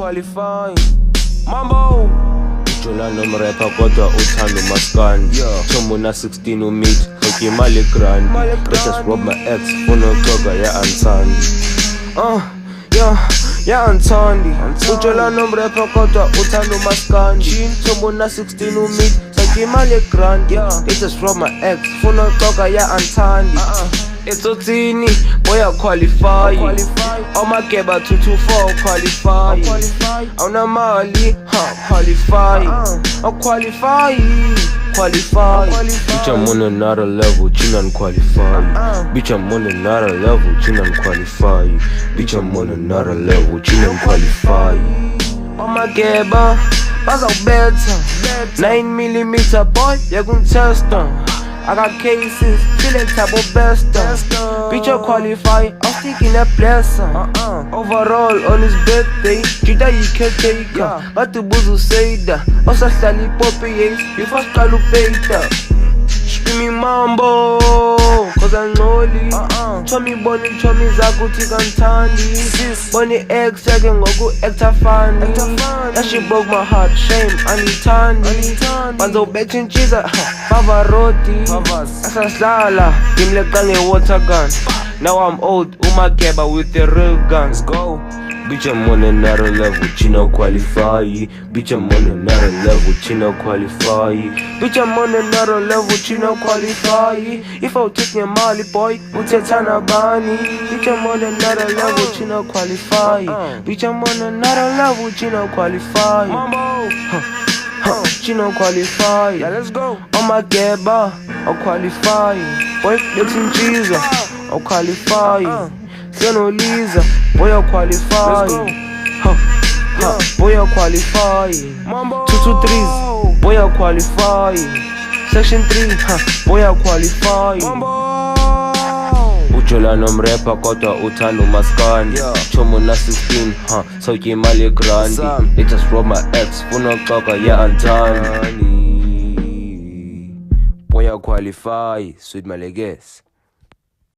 qualify. Mambo Jola nomrepa kodwa uthanda umaskandi Thomo na 16 umit Hoki imali grand Let's just rob my ex Funa uxoka ya Antandi ya Antandi Ujola nomrepa kodwa uthanda umaskandi Thomo na 16 umit Hoki imali grand Let's just rob my ex Funa uxoka ya Antandi It's Otini, boy I qualify. Oh my geba 224 qualify. On a Mali, qualify. I qualify. Bitch I'm on another level, chin qualify. Bitch I'm on another level, chin qualify. Bitch I'm on another level, chin qualify. Oh my geba, was a better. 9mm boy, you gon' test them. I got cases, feeling type of best. Bitch, I qualify, I'm sticking a blessing. Overall, on his birthday, Jida you can take her. But the buzu say that, also Sally Poppy, you first call beta. Screaming mambo, cause I'm lonely. Chomi Bonnie, Chomi Zakuti Gantandi. Bonnie X, I can go extra funny. That shit broke my heart, shame, Anitandi. Banzo betting cheese, Pavarotti. Asaslala, Gimle Gang water gun. Now I'm old, Umakeba with the real guns. Go. Bitch, I'm on another level, Chino qualify. Bitch, I'm on another level, Chino qualify. Bitch, I'm on another level, Chino qualify. If I take your Mali boy, Utetana Bani. Bitch, I'm on another level, Chino qualify. Bitch, I'm on another level, Chino qualify. Chino qualify. Yeah, let's go. On my geba, I'll qualify. Boy, let's Jesus, I'll qualify. Seno Lisa, boy I qualify. Boy I qualify. 223s, boy I qualify. Section 3, boy I qualify. Ujola nomrepa kodwa uthanda umaskandi Chomo na 16, Hoki imali grandi They just rob my ex, funa uxoka ya Antandi. Boy I qualify, sweet my legs.